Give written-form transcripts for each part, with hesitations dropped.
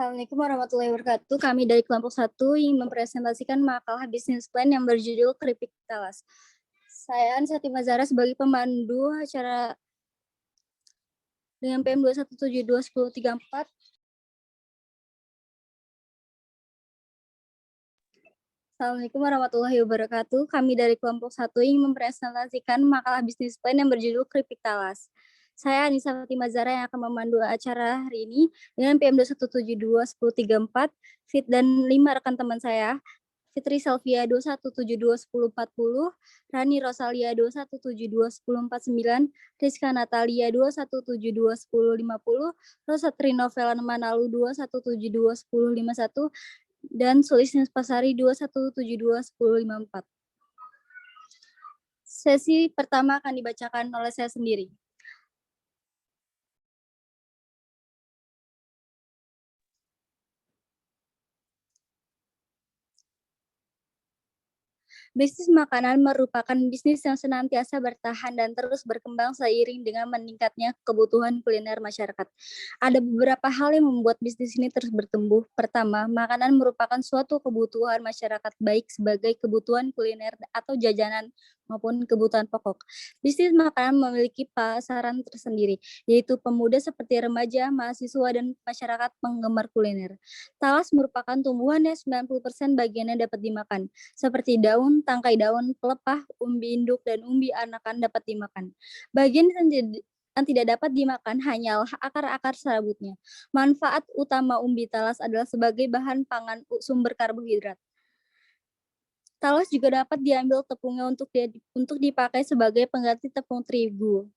Assalamualaikum warahmatullahi wabarakatuh. Kami dari kelompok 1 ingin mempresentasikan makalah bisnis plan yang berjudul Keripik Talas. Saya Anissa Timazara sebagai pemandu acara dengan PM 217210334. Assalamualaikum warahmatullahi wabarakatuh. Kami dari kelompok 1 ingin mempresentasikan makalah bisnis plan yang berjudul Keripik Talas. Saya Anissa Timazara yang akan memandu acara hari ini dengan PM 217210334, Fit dan 5 rekan teman saya. Fitri Selvia 217211040, Rani Rosalia 217211049, Rizka Natalia 217211050, Rosa Trinovela Manalu 217211051, dan Sulis Pasari 217211054. Sesi pertama akan dibacakan oleh saya sendiri. Bisnis makanan merupakan bisnis yang senantiasa bertahan dan terus berkembang seiring dengan meningkatnya kebutuhan kuliner masyarakat. Ada beberapa hal yang membuat bisnis ini terus bertumbuh. Pertama, makanan merupakan suatu kebutuhan masyarakat baik sebagai kebutuhan kuliner atau jajanan maupun kebutuhan pokok. Bisnis makanan memiliki pasaran tersendiri, yaitu pemuda seperti remaja, mahasiswa, dan masyarakat penggemar kuliner. Talas merupakan tumbuhan yang 90% bagiannya dapat dimakan, seperti daun, tangkai daun, pelepah, umbi induk, dan umbi anakan dapat dimakan. Bagian yang tidak dapat dimakan hanyalah akar-akar serabutnya. Manfaat utama umbi talas adalah sebagai bahan pangan sumber karbohidrat. Talas juga dapat diambil tepungnya untuk dipakai sebagai pengganti tepung terigu.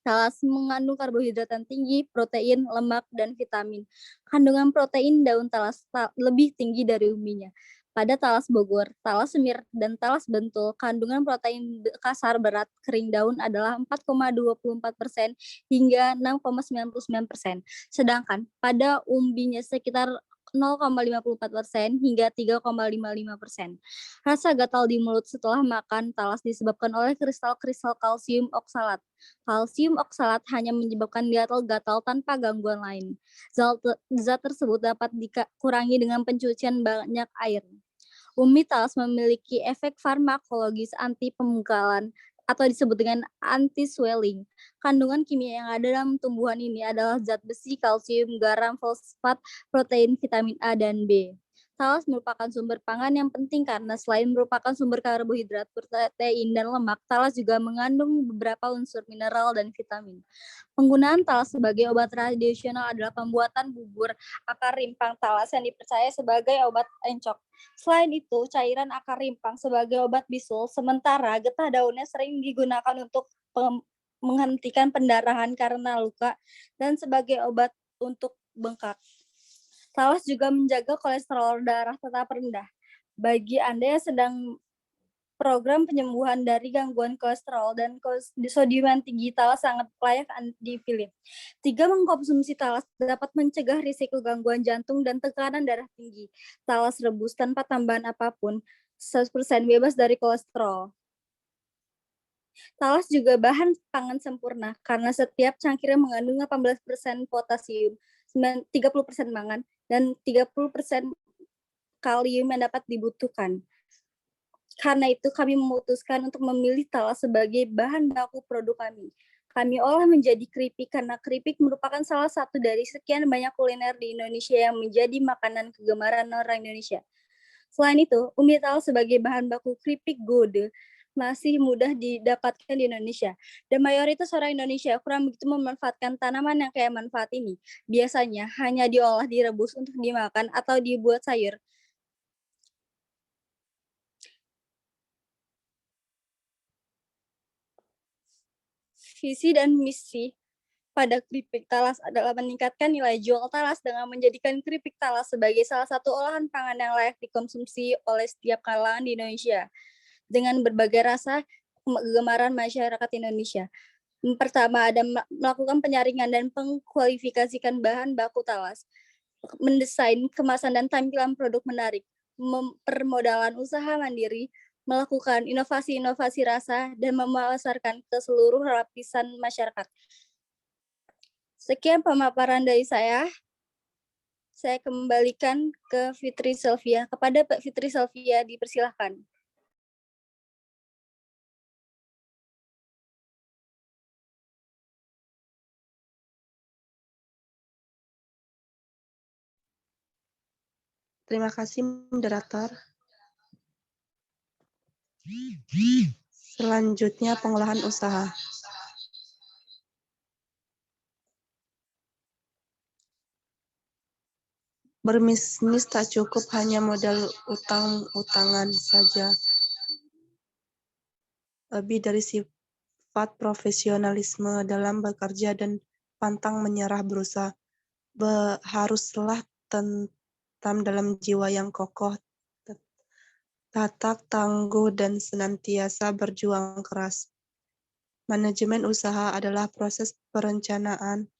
Talas mengandung karbohidrat yang tinggi, protein, lemak, dan vitamin. Kandungan protein daun talas lebih tinggi dari umbinya. Pada talas Bogor, talas semir, dan talas bentul, kandungan protein kasar berat kering daun adalah 4,24% hingga 6,99%. Sedangkan pada umbinya sekitar 0,54% hingga 3,55%. Rasa gatal di mulut setelah makan talas disebabkan oleh kristal-kristal kalsium oksalat. Kalsium oksalat hanya menyebabkan gatal-gatal tanpa gangguan lain. Zat tersebut dapat dikurangi dengan pencucian banyak air. Umbi talas memiliki efek farmakologis anti pemenggalan atau disebut dengan anti-swelling. Kandungan kimia yang ada dalam tumbuhan ini adalah zat besi, kalsium, garam, fosfat, protein, vitamin A dan B. Talas merupakan sumber pangan yang penting karena selain merupakan sumber karbohidrat, protein, dan lemak, talas juga mengandung beberapa unsur mineral dan vitamin. Penggunaan talas sebagai obat tradisional adalah pembuatan bubur akar rimpang talas yang dipercaya sebagai obat encok. Selain itu, cairan akar rimpang sebagai obat bisul, sementara getah daunnya sering digunakan untuk menghentikan pendarahan karena luka dan sebagai obat untuk bengkak. Talas juga menjaga kolesterol darah tetap rendah. Bagi Anda yang sedang program penyembuhan dari gangguan kolesterol dan sodium yang tinggi, talas sangat layak dipilih. 3. Mengkonsumsi talas dapat mencegah risiko gangguan jantung dan tekanan darah tinggi. Talas rebus tanpa tambahan apapun, 100% bebas dari kolesterol. Talas juga bahan pangan sempurna karena setiap cangkirnya mengandung 18% potasium, 30% mangan, dan 30% kalium yang dapat dibutuhkan. Karena itu kami memutuskan untuk memilih talas sebagai bahan baku produk kami. Kami olah menjadi keripik karena keripik merupakan salah satu dari sekian banyak kuliner di Indonesia yang menjadi makanan kegemaran orang Indonesia. Selain itu, umbi talas sebagai bahan baku keripik gode masih mudah didapatkan di Indonesia. Dan mayoritas orang Indonesia kurang begitu memanfaatkan tanaman yang kaya manfaat ini. Biasanya hanya diolah, direbus untuk dimakan atau dibuat sayur. Visi dan misi pada keripik talas adalah meningkatkan nilai jual talas dengan menjadikan keripik talas sebagai salah satu olahan pangan yang layak dikonsumsi oleh setiap kalangan di Indonesia dengan berbagai rasa kegemaran masyarakat Indonesia. Pertama, ada melakukan penyaringan dan pengkualifikasikan bahan baku talas, mendesain kemasan dan tampilan produk menarik, permodalan usaha mandiri, melakukan inovasi-inovasi rasa, dan memasarkan ke seluruh lapisan masyarakat. Sekian pemaparan dari saya. Saya kembalikan ke Fitri Sylvia. Kepada Pak Fitri Sylvia dipersilahkan. Terima kasih, moderator. Selanjutnya, pengolahan usaha. Berbisnis tak cukup hanya modal utang-utangan saja. Lebih dari sifat profesionalisme dalam bekerja dan pantang menyerah berusaha. Haruslah tentam dalam jiwa yang kokoh, tatak tangguh, dan senantiasa berjuang keras. Manajemen usaha adalah proses perencanaan,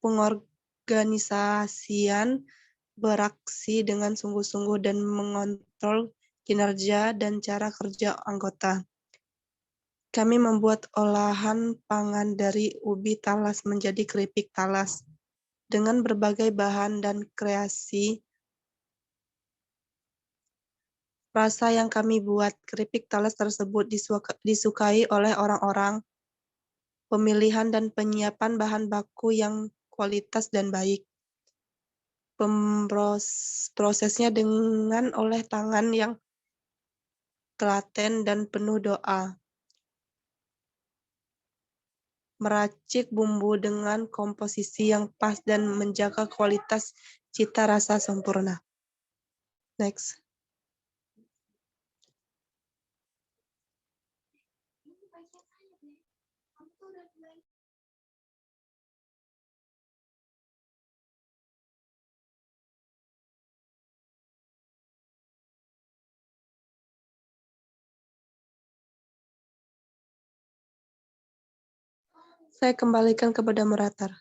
pengorganisasian, beraksi dengan sungguh-sungguh dan mengontrol kinerja dan cara kerja anggota. Kami membuat olahan pangan dari ubi talas menjadi keripik talas dengan berbagai bahan dan kreasi. Rasa yang kami buat, keripik talas tersebut disukai oleh orang-orang. Pemilihan dan penyiapan bahan baku yang kualitas dan baik. Prosesnya dengan oleh tangan yang telaten dan penuh doa. Meracik bumbu dengan komposisi yang pas dan menjaga kualitas cita rasa sempurna. Next. Saya kembalikan kepada moderator.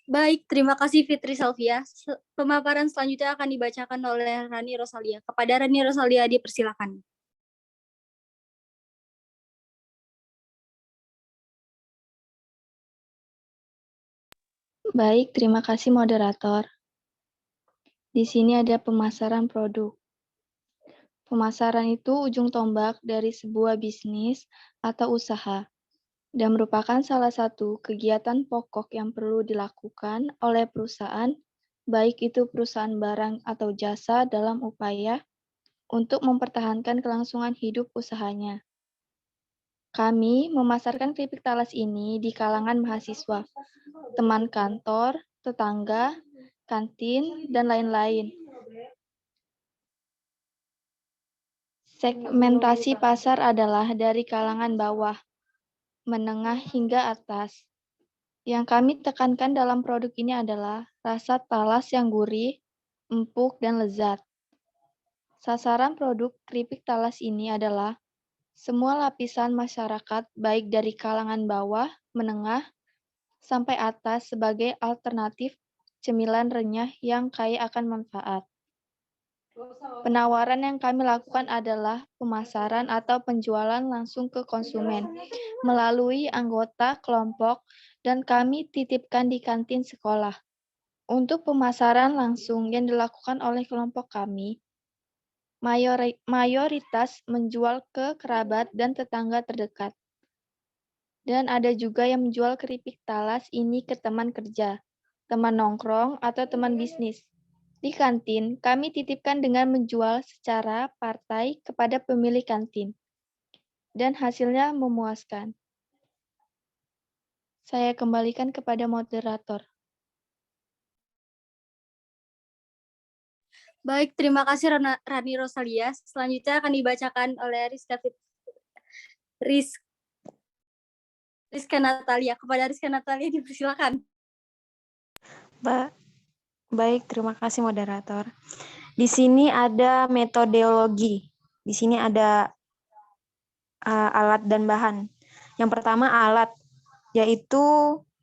Baik, terima kasih Fitri Sylvia. Pemaparan selanjutnya akan dibacakan oleh Rani Rosalia. Kepada Rani Rosalia dipersilakan. Baik, terima kasih moderator. Di sini ada pemasaran produk. Pemasaran itu ujung tombak dari sebuah bisnis atau usaha dan merupakan salah satu kegiatan pokok yang perlu dilakukan oleh perusahaan, baik itu perusahaan barang atau jasa dalam upaya untuk mempertahankan kelangsungan hidup usahanya. Kami memasarkan keripik talas ini di kalangan mahasiswa, teman kantor, tetangga, kantin, dan lain-lain. Segmentasi pasar adalah dari kalangan bawah, menengah hingga atas. Yang kami tekankan dalam produk ini adalah rasa talas yang gurih, empuk, dan lezat. Sasaran produk keripik talas ini adalah semua lapisan masyarakat baik dari kalangan bawah, menengah, sampai atas sebagai alternatif cemilan renyah yang kaya akan manfaat. Penawaran yang kami lakukan adalah pemasaran atau penjualan langsung ke konsumen melalui anggota kelompok dan kami titipkan di kantin sekolah. Untuk pemasaran langsung yang dilakukan oleh kelompok kami, mayoritas menjual ke kerabat dan tetangga terdekat. Dan ada juga yang menjual keripik talas ini ke teman kerja, teman nongkrong, atau teman bisnis. Di kantin, kami titipkan dengan menjual secara partai kepada pemilik kantin. Dan hasilnya memuaskan. Saya kembalikan kepada moderator. Baik, terima kasih Rani Rosalia. Selanjutnya akan dibacakan oleh Rizka Natalia. Kepada Rizka Natalia dipersilakan. Baik, terima kasih moderator. Di sini ada metodologi. Di sini ada alat dan bahan. Yang pertama alat, yaitu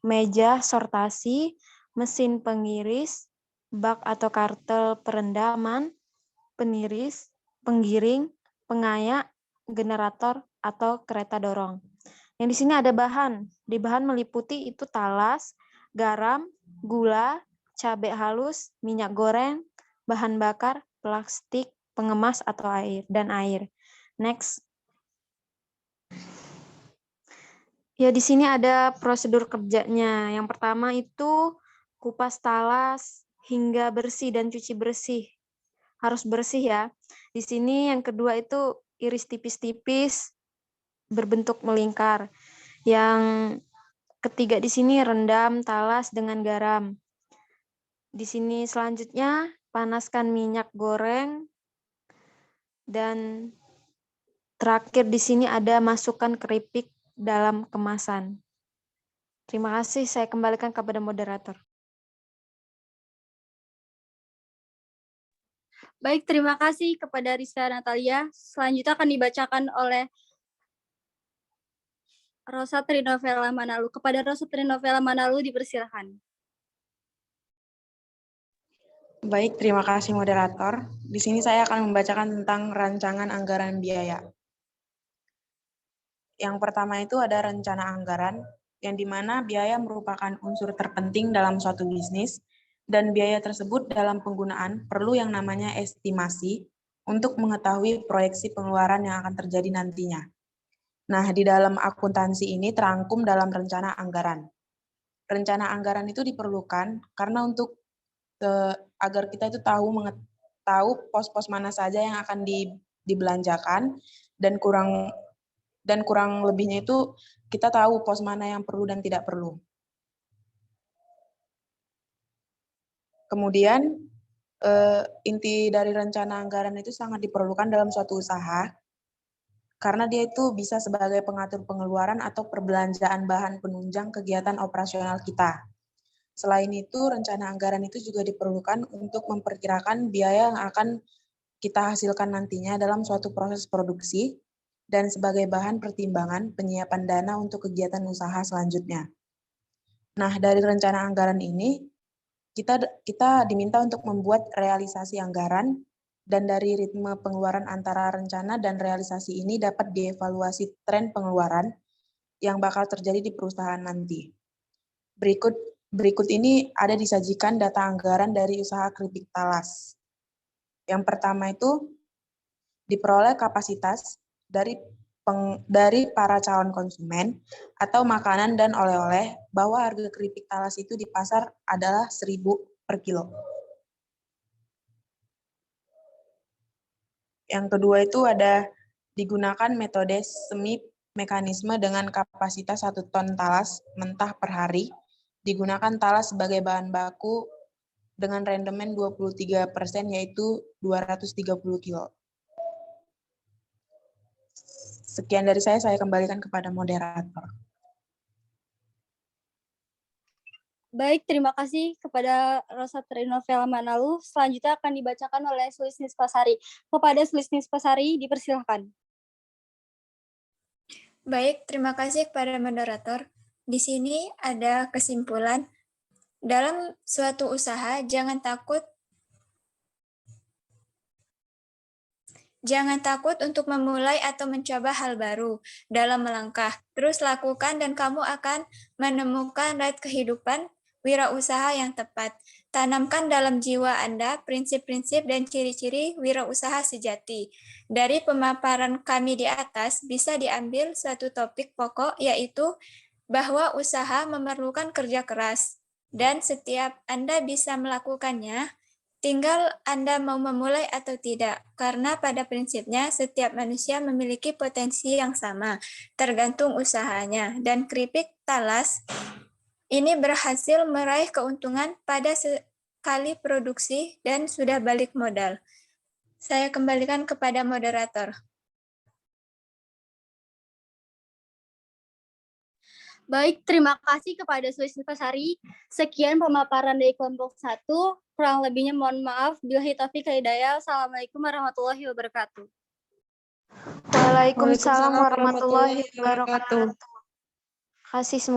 meja sortasi, mesin pengiris, bak atau kartel perendaman, peniris, penggiring, pengayak, generator, atau kereta dorong. Yang di sini ada bahan. Di bahan meliputi itu talas, garam, gula, cabai halus, minyak goreng, bahan bakar, plastik, pengemas atau air, dan air. Next. Ya, di sini ada prosedur kerjanya. Yang pertama itu kupas talas hingga bersih dan cuci bersih. Harus bersih ya. Di sini yang kedua itu iris tipis-tipis berbentuk melingkar. Yang ketiga di sini rendam talas dengan garam. Di sini selanjutnya panaskan minyak goreng. Dan terakhir di sini ada masukkan keripik dalam kemasan. Terima kasih, saya kembalikan kepada moderator. Baik, terima kasih kepada Rizka Natalia. Selanjutnya akan dibacakan oleh Rosa Trinovela Manalu. Kepada Rosa Trinovela Manalu dipersilakan. Baik, terima kasih moderator. Di sini saya akan membacakan tentang rancangan anggaran biaya. Yang pertama itu ada rencana anggaran, yang dimana biaya merupakan unsur terpenting dalam suatu bisnis, dan biaya tersebut dalam penggunaan perlu yang namanya estimasi untuk mengetahui proyeksi pengeluaran yang akan terjadi nantinya. Nah, di dalam akuntansi ini terangkum dalam rencana anggaran. Rencana anggaran itu diperlukan karena untuk agar kita itu tahu pos-pos mana saja yang akan dibelanjakan, dan kurang lebihnya itu kita tahu pos mana yang perlu dan tidak perlu. Kemudian inti dari rencana anggaran itu sangat diperlukan dalam suatu usaha karena dia itu bisa sebagai pengatur pengeluaran atau perbelanjaan bahan penunjang kegiatan operasional kita. Selain itu, rencana anggaran itu juga diperlukan untuk memperkirakan biaya yang akan kita hasilkan nantinya dalam suatu proses produksi dan sebagai bahan pertimbangan penyiapan dana untuk kegiatan usaha selanjutnya. Nah, dari rencana anggaran ini, kita diminta untuk membuat realisasi anggaran, dan dari ritme pengeluaran antara rencana dan realisasi ini dapat dievaluasi tren pengeluaran yang bakal terjadi di perusahaan nanti. Berikut ini ada disajikan data anggaran dari usaha keripik talas. Yang pertama itu diperoleh kapasitas dari para calon konsumen atau makanan dan oleh-oleh bahwa harga keripik talas itu di pasar adalah 1.000 per kilo. Yang kedua itu ada digunakan metode semi mekanisme dengan kapasitas 1 ton talas mentah per hari. Digunakan talas sebagai bahan baku dengan rendemen 23%, yaitu 230 kilo. Sekian dari saya kembalikan kepada moderator. Baik, terima kasih kepada Rosa Trinovela Manalu. Selanjutnya akan dibacakan oleh Sulisnis Pasari. Kepada Sulisnis Pasari, dipersilakan. Baik, terima kasih kepada moderator. Di sini ada kesimpulan. Dalam suatu usaha, jangan takut untuk memulai atau mencoba hal baru dalam melangkah. Terus lakukan dan kamu akan menemukan right kehidupan wirausaha yang tepat. Tanamkan dalam jiwa Anda prinsip-prinsip dan ciri-ciri wirausaha sejati. Dari pemaparan kami di atas bisa diambil suatu topik pokok, yaitu bahwa usaha memerlukan kerja keras. Dan setiap Anda bisa melakukannya, tinggal Anda mau memulai atau tidak, karena pada prinsipnya setiap manusia memiliki potensi yang sama, tergantung usahanya. Dan keripik talas ini berhasil meraih keuntungan pada sekali produksi dan sudah balik modal. Saya kembalikan kepada moderator. Baik, terima kasih kepada Sulisnis Pasari. Sekian pemaparan dari kelompok 1. Kurang lebihnya mohon maaf. Billahi taufiq wal hidayah. Assalamualaikum warahmatullahi wabarakatuh. Waalaikumsalam warahmatullahi wabarakatuh. Terima kasih semua.